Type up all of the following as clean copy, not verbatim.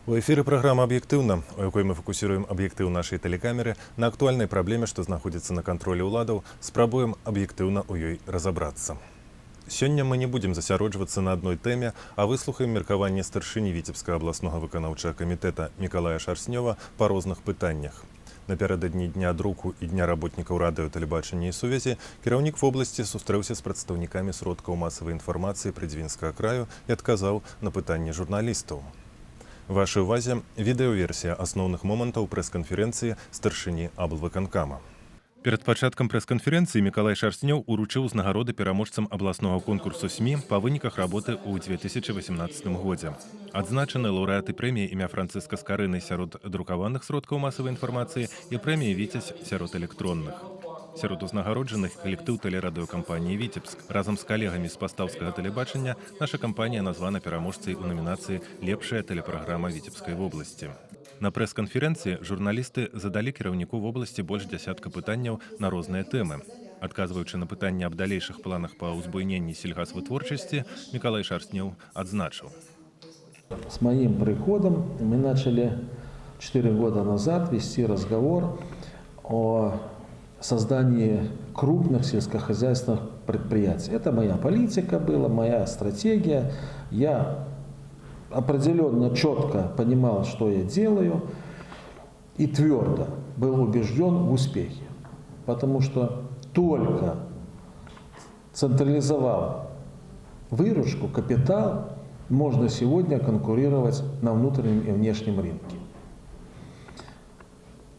У эфире программа «Объективно», у якой мы фокусируем объектив нашей телекамеры на актуальной проблеме, что находится на контроле уладов, спробуем объективно у ёй разобраться. Сёння мы не будем засяроджвацца на одной теме, а выслухаем меркаванне старшыні Віцебскага абласнога выканаўчага камітэта Мікалая Шарснёва па розных пытаннях. Напярэдадні дня друку і дня работнікаў радыё, тэлебачання і сувязі кіраўнік вобласці сустрэўся з прадстаўнікамі сродкаў масавай інфармацыі Прыдзівінскага краю і адказаў на пытанні журналістаў. Вашай увазе відэаверсія асноўных момантаў прэс-канферэнцыі старшыні аблвыканкама. Перад пачаткам прэс-канферэнцыі Мікалай Шарснёў уручыў узнагароды пераможцам абласнога конкурсу СМІ па выніках работы ў 2018 годзе. Адзначаны лаўрэаты прэміі імя Францыска Скарыны сярод друкаваных сродкаў масавай інфармацыі і прэміі «Віцязь» сярод электронных. Сярод узнагароджаных калектыў тэлерадыёкампаніі «Віцебск». Разам з калегамі з пастаўскага тэлебачання наша кампанія названа пераможцай у намінацыі «Лепшая тэлепраграма Віцебскай вобласці». На прэс-канферэнцыі журналісты задалі кіраўніку вобласці больш дзясятка пытанняў на розныя тэмы. Адказваючы на пытанні аб далейшых планах па ўзбуйненні сельгасвытворчасці, Мікалай Шарснёў адзначыў. С моим приходом мы начали 4 года назад вести разговор о создании крупных сельскохозяйственных предприятий. Это моя политика была, моя стратегия. Я определенно четко понимал, что я делаю, и твердо был убежден в успехе. Потому что только централизовав выручку, капитал, можно сегодня конкурировать на внутреннем и внешнем рынке.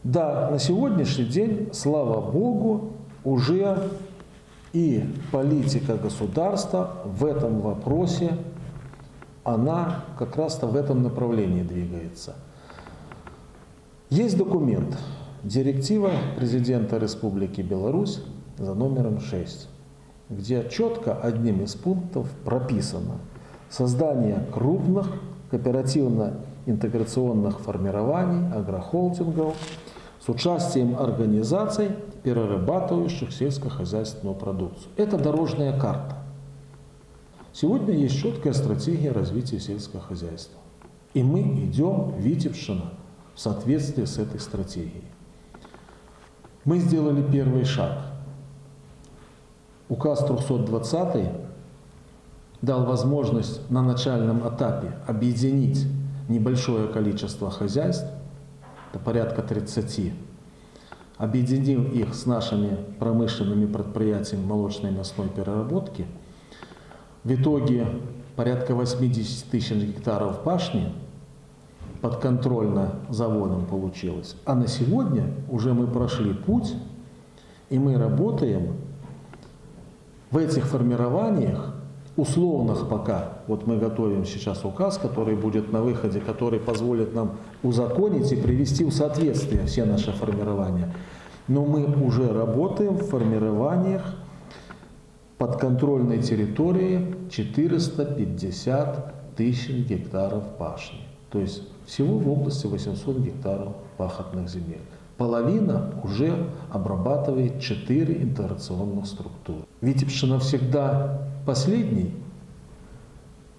Да, на сегодняшний день, слава Богу, уже и политика государства в этом вопросе, она как раз-то в этом направлении двигается. Есть документ, директива президента Республики Беларусь за номером 6, где четко одним из пунктов прописано создание крупных кооперативно-интеграционных формирований, агрохолдингов с участием организаций, перерабатывающих сельскохозяйственную продукцию. Это дорожная карта. Сегодня есть четкая стратегия развития сельского хозяйства. И мы идем, Витебщина, в соответствии с этой стратегией. Мы сделали первый шаг. Указ 320 дал возможность на начальном этапе объединить небольшое количество хозяйств, это порядка 30, объединив их с нашими промышленными предприятиями молочной и мясной переработки. В итоге порядка 80 тысяч гектаров пашни подконтрольно заводом получилось. А на сегодня уже мы прошли путь, и мы работаем в этих формированиях, условных пока. Вот мы готовим сейчас указ, который будет на выходе, который позволит нам узаконить и привести в соответствие все наши формирования. Но мы уже работаем в формированиях подконтрольной территории 450 тысяч гектаров пашни. То есть всего в области 800 гектаров пахотных земель. Половина уже обрабатывает 4 интеграционных структуры. Витебщина всегда последней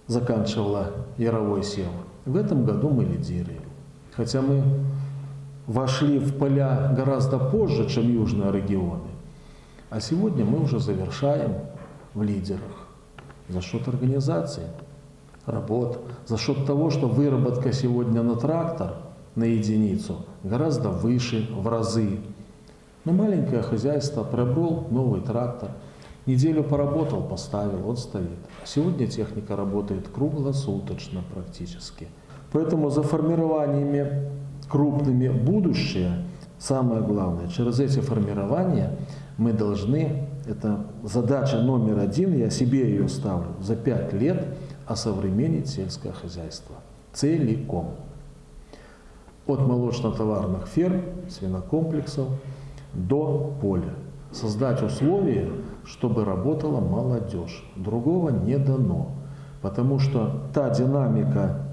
заканчивала яровой сев. В этом году мы лидируем. Хотя мы вошли в поля гораздо позже, чем южные регионы. А сегодня мы уже завершаем в лидерах за счет организации работ, за счет того, что выработка сегодня на трактор, на единицу, гораздо выше, в разы. Но маленькое хозяйство приобрел новый трактор, неделю поработал, поставил, он стоит. А сегодня техника работает круглосуточно практически. Поэтому за формированиями крупными будущее, самое главное, через эти формирования мы должны, это задача номер 1, я себе ее ставлю, за 5 лет осовременить сельское хозяйство целиком. От молочно-товарных ферм, свинокомплексов до поля. Создать условия, чтобы работала молодежь. Другого не дано. Потому что та динамика,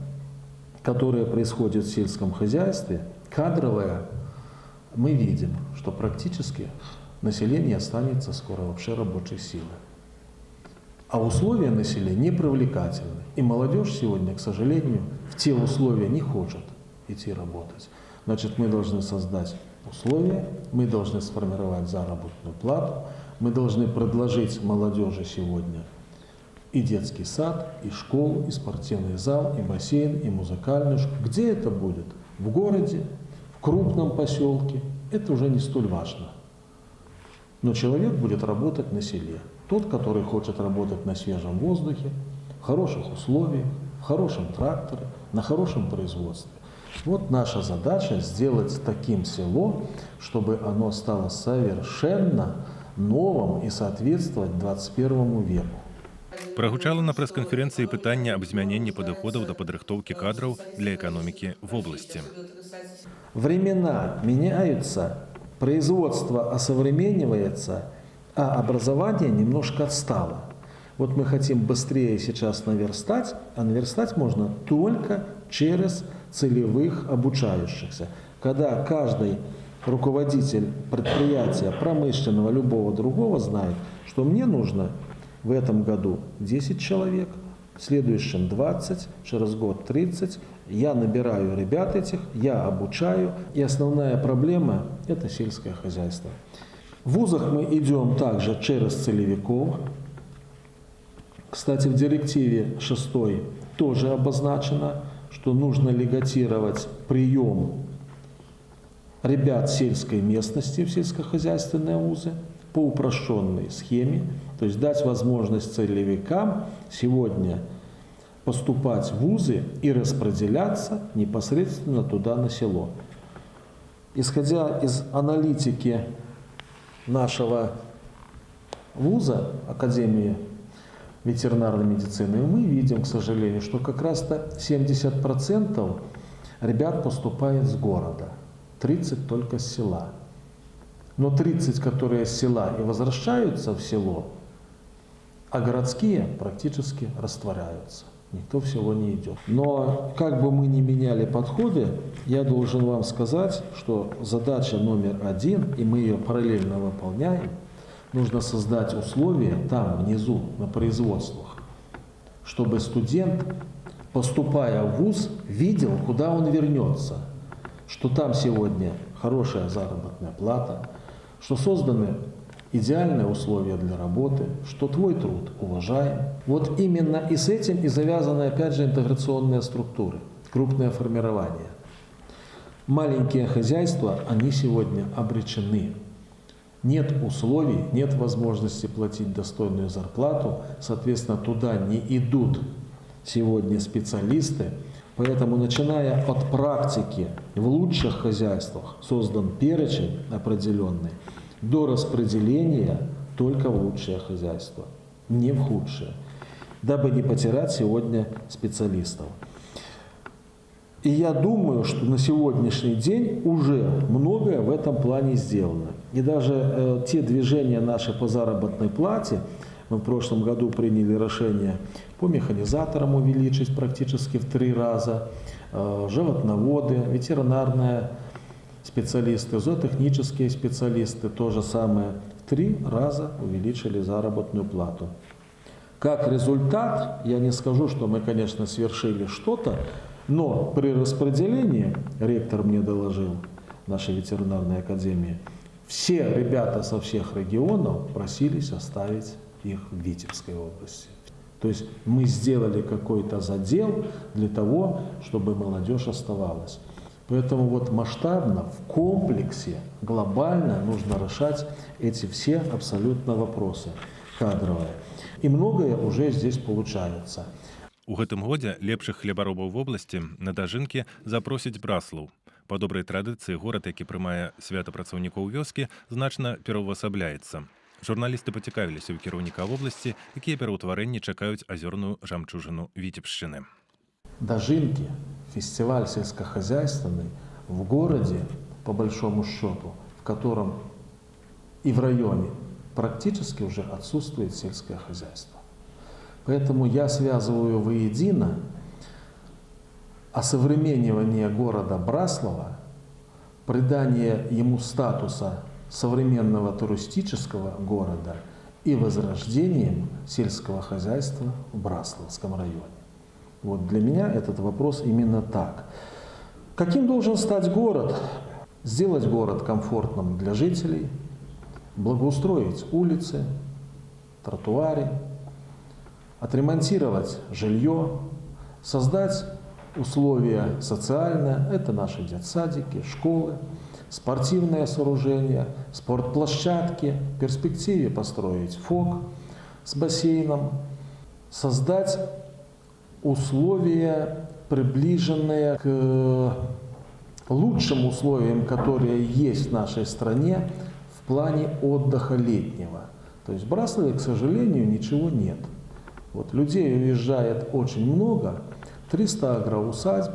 которая происходит в сельском хозяйстве, кадровая, мы видим, что практически население останется скоро вообще рабочей силой. А условия населения непривлекательны. И молодежь сегодня, к сожалению, в те условия не хочет идти работать. Значит, мы должны создать условия, мы должны сформировать заработную плату, мы должны предложить молодежи сегодня и детский сад, и школу, и спортивный зал, и бассейн, и музыкальную школу. Где это будет? В городе, в крупном поселке. Это уже не столь важно. Но человек будет работать на селе. Тот, который хочет работать на свежем воздухе, в хороших условиях, в хорошем тракторе, на хорошем производстве. Вот наша задача сделать таким село, чтобы оно стало совершенно новым и соответствовать 21 веку. Прагучала на прэс-канферэнцыі пытанне аб змяненні падыходаў да падрыхтоўкі кадраў для эканомікі в области. Времена меняются, производство осовременивается, а образование немножко отстало. Вот мы хотим быстрее сейчас наверстать, а наверстать можно только через целевых обучающихся. Когда каждый руководитель предприятия, промышленного, любого другого знает, что мне нужно в этом году 10 человек, в следующем 20, через год 30. Я набираю ребят этих, я обучаю. И основная проблема – это сельское хозяйство. В вузах мы идем также через целевиков. Кстати, в директиве 6 тоже обозначено, что нужно льготировать прием ребят сельской местности в сельскохозяйственные вузы по упрощенной схеме, то есть дать возможность целевикам сегодня поступать в вузы и распределяться непосредственно туда на село. Исходя из аналитики нашего вуза, Академии ветеринарной медицины, мы видим, к сожалению, что как раз-то 70% ребят поступает с города, 30% только с села. Но 30, которые с села и возвращаются в село, а городские практически растворяются. Никто в село не идет. Но как бы мы ни меняли подходы, я должен вам сказать, что задача номер 1, и мы ее параллельно выполняем, нужно создать условия там, внизу, на производствах, чтобы студент, поступая в вуз, видел, куда он вернется, что там сегодня хорошая заработная плата, что созданы идеальные условия для работы, что твой труд уважаем. Вот именно и с этим и завязаны, опять же, интеграционные структуры, крупное формирование. Маленькие хозяйства, они сегодня обречены. Нет условий, нет возможности платить достойную зарплату, соответственно, туда не идут сегодня специалисты. Поэтому, начиная от практики, в лучших хозяйствах создан перечень определенный, до распределения только в лучшее хозяйство, не в худшее, дабы не потерять сегодня специалистов. И я думаю, что на сегодняшний день уже многое в этом плане сделано. И даже те движения наши по заработной плате, мы в прошлом году приняли решение по механизаторам увеличить практически в 3 раза, животноводы, ветеринарные специалисты, зоотехнические специалисты, то же самое, в 3 раза увеличили заработную плату. Как результат, я не скажу, что мы, конечно, свершили что-то, но при распределении, ректор мне доложил, нашей ветеринарной академии, все ребята со всех регионов просились оставить их в Витебской области. То есть мы сделали какой-то задел для того, чтобы молодежь оставалась. Поэтому вот масштабно, в комплексе, глобально нужно решать эти все абсолютно вопросы кадровые. И многое уже здесь получается. У гэтым годзе лепшых хлебаробаў вобласці на дажынкі запросіць Браслаў. Па добрай традыцыі горад, які прымае свята працаўнікоў вёскі, значна пераўвасабляецца. Журналісты пацікавіліся ў кіраўніка вобласці, якія пераўтварэнні чакаюць азёрную жамчужыну Витебшчыны. Дожинки, фестиваль сельскохозяйственный в городе, по большому счету, в котором и в районе практически уже отсутствует сельское хозяйство. Поэтому я связываю воедино осовременивание города Браслава, придание ему статуса современного туристического города и возрождением сельского хозяйства в Браславском районе. Вот для меня этот вопрос именно так. Каким должен стать город? Сделать город комфортным для жителей, благоустроить улицы, тротуары, отремонтировать жилье, создать условия социальные, это наши детсадики, школы, спортивные сооружения, спортплощадки, в перспективе построить ФОК с бассейном, создать условия, приближенные к лучшим условиям, которые есть в нашей стране в плане отдыха летнего. То есть в Браславе, к сожалению, ничего нет. Вот людей уезжает очень много, 300 агроусадьб,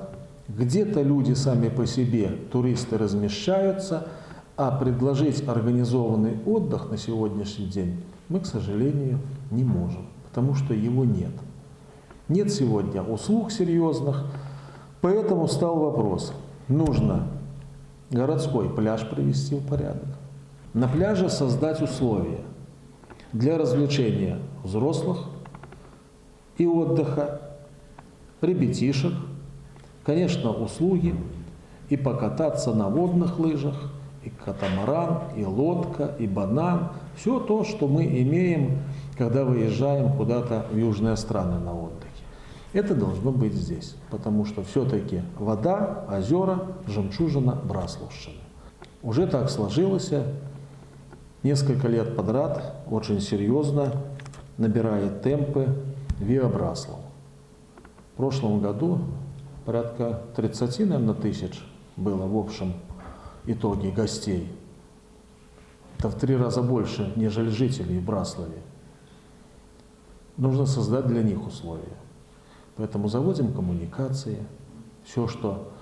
где-то люди сами по себе, туристы размещаются, а предложить организованный отдых на сегодняшний день мы, к сожалению, не можем, потому что его нет. Нет сегодня услуг серьезных, поэтому стал вопрос, нужно городской пляж привести в порядок, на пляже создать условия для развлечения взрослых и отдыха, ребятишек, конечно, услуги, и покататься на водных лыжах, и катамаран, и лодка, и банан. Все то, что мы имеем, когда выезжаем куда-то в южные страны на отдыхе. Это должно быть здесь, потому что все-таки вода, озера, жемчужина Браславщины. Уже так сложилось, несколько лет подряд очень серьезно набирает темпы Виа Браслав. В прошлом году порядка 30, наверное, тысяч было в общем итоге гостей. Это в 3 раза больше, нежели жителей в Браславе. Нужно создать для них условия. Поэтому заводим коммуникации, все, что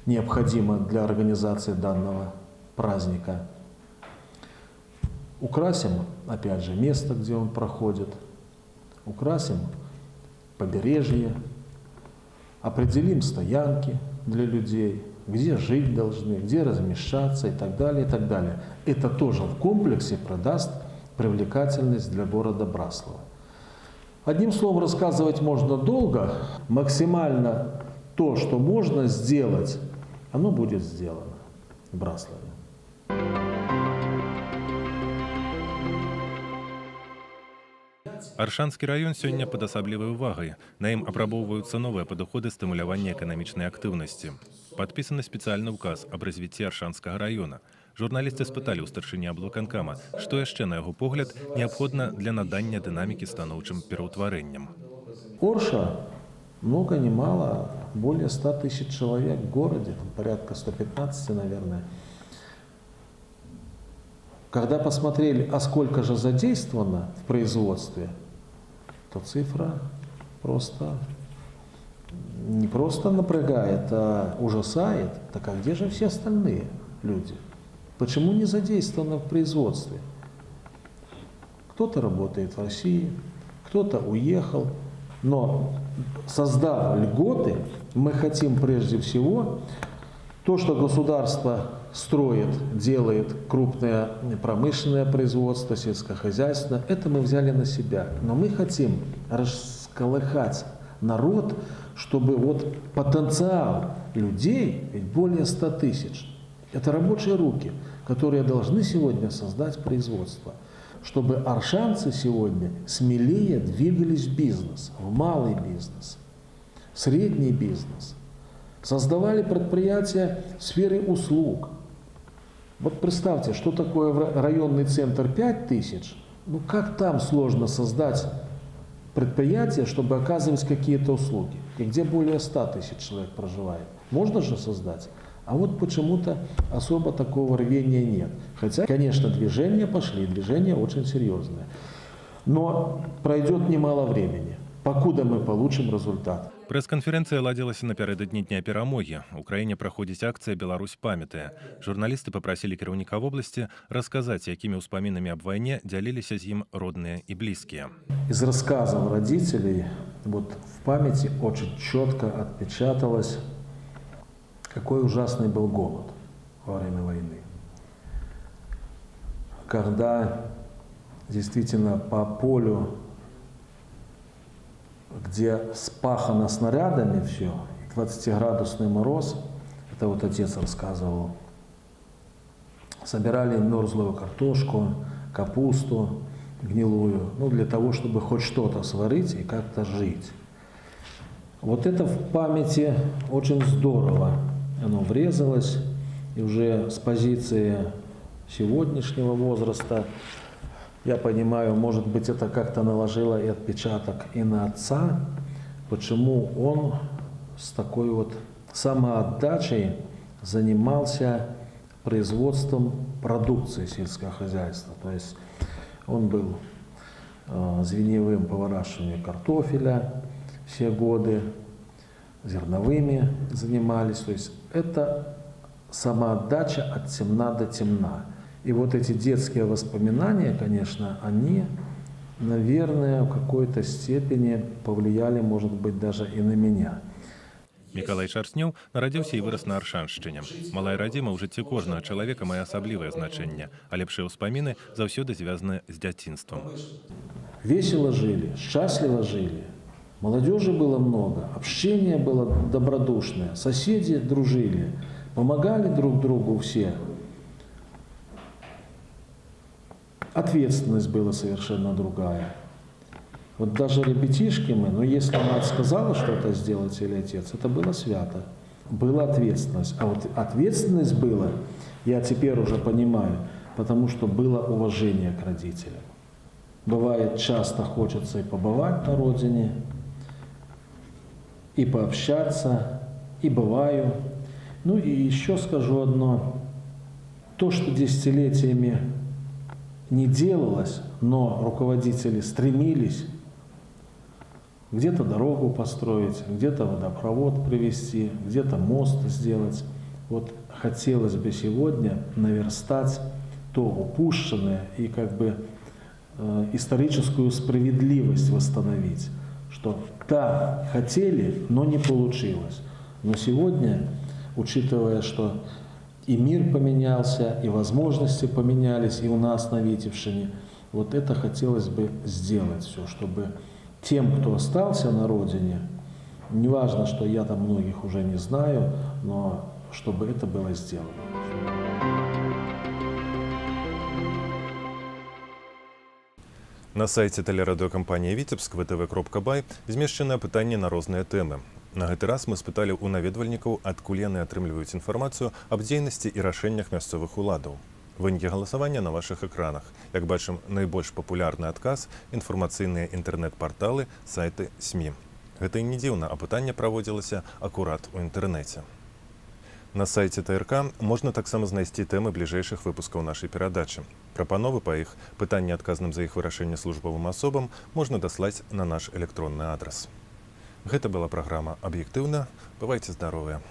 необходимо для организации данного праздника. Украсим, опять же, место, где он проходит. Украсим побережье, определим стоянки для людей, где жить должны, где размещаться и так далее, и так далее. Это тоже в комплексе продаст привлекательность для города Браслава. Одним словом, рассказывать можно долго, максимально то, что можно сделать, оно будет сделано в Браславе. Аршанскі раён сёння пад асаблівай увагай. На ім апрабоўваюцца новыя падыходы стымулявання эканамічнай актыўнасці. Падпісаны спецыяльны ўказ аб развіцці Аршанскага раёна. Журналісты спыталі ў старшыні аблвыканкама, што яшчэ, на яго погляд, неабходна для надання дынамікі станоўчым пераўтварэнням. Орша, много ни мало, более 100 тысяч человек в городе, там порядка 115, наверное. Когда посмотрели, а сколько же задействовано в производстве, то цифра просто не просто напрягает, а ужасает. Так а где же все остальные люди? Почему не задействовано в производстве? Кто-то работает в России, кто-то уехал, но создав льготы, мы хотим прежде всего то, что государство строит, делает крупное промышленное производство, сельскохозяйственное, это мы взяли на себя. Но мы хотим расколыхать народ, чтобы вот потенциал людей, ведь более 100 тысяч, это рабочие руки, которые должны сегодня создать производство, чтобы аршанцы сегодня смелее двигались в бизнес, в малый бизнес, в средний бизнес, создавали предприятия в сфере услуг. Вот представьте, что такое районный центр 5000, ну как там сложно создать предприятие, чтобы оказывать какие-то услуги, и где более 100 тысяч человек проживает. Можно же создать. А вот почему-то особо такого рвения нет. Хотя, конечно, движения пошли, движения очень серьезные. Но пройдет немало времени, покуда мы получим результат. Прэс-канферэнцыя ладзілася напярэдадні дня перамогі. У краіне праходзіць акцыя «Беларусь памятае». Журналісты папрасілі кіраўніка вобласці расказаць, якімі ўспамінамі аб вайне дзяліліся з ім родныя і блізкія. Из рассказов родителей вот в памяти очень четко отпечаталось, какой ужасный был голод во время войны. Когда действительно по полю где спахано снарядами все, 20-градусный мороз, это вот отец рассказывал, собирали мерзлую картошку, капусту гнилую, ну, для того, чтобы хоть что-то сварить и как-то жить. Вот это в памяти очень здорово, оно врезалось, и уже с позиции сегодняшнего возраста, я понимаю, может быть, это как-то наложило и отпечаток и на отца, почему он с такой вот самоотдачей занимался производством продукции сельского хозяйства. То есть он был звеньевым по выращиванию картофеля все годы, зерновыми занимались. То есть это самоотдача от темна до темна. И вот эти детские воспоминания, конечно, они, наверное, в какой-то степени повлияли, может быть, даже и на меня. Мікалай Шарснёў нарадзіўся і вырас на Аршаншчыне. Малая радзіма ў жыцці кожнага чалавека мае асаблівае значэнне, а лепшыя ўспаміны заўсёды звязаны з дзяцінствам. Весело жили, счастливо жили. Молодежи было много, общение было добродушное, соседи дружили, помогали друг другу все. Ответственность была совершенно другая. Вот даже ребятишки мы, но если мать сказала что-то сделать или отец, это было свято. Была ответственность. А вот ответственность была, я теперь уже понимаю, потому что было уважение к родителям. Бывает, часто хочется и побывать на родине, и пообщаться, и бываю. Ну и еще скажу одно. То, что десятилетиями не делалось, но руководители стремились где-то дорогу построить, где-то водопровод привести, где-то мост сделать. Вот хотелось бы сегодня наверстать то упущенное и как бы историческую справедливость восстановить, что да, хотели, но не получилось. Но сегодня, учитывая, что и мир поменялся, и возможности поменялись, и у нас на Витебщине, вот это хотелось бы сделать все, чтобы тем, кто остался на родине, неважно, что я там многих уже не знаю, но чтобы это было сделано. На сайце тэлерадыёкампаніі «Віцебск» vtv.by змешчанае пытанне на розныя тэмы. На гэты раз мы спыталі ў наведвальнікаў, адкуль яны атрымліваюць інфармацыю аб дзейнасці і рашэннях мясцовых уладаў. Вынікі галасавання на вашых экранах. Як бачым, найбольш папулярны адказ – інфармацыйныя інтэрнэт-парталы, сайты, СМІ. Гэта і не дзіўна, а пытанне праводзілася акурат у інтэрнэце. На сайце ТРК можна таксама знайсці тэмы бліжэйшых выпускаў нашай перадачы. Прапановы па іх, пытанні адказным за іх вырашэнне службовым асобам можна даслаць на наш электронны адрас. Гэта была праграма «Аб'ектыўна». Бывайце здаровыя.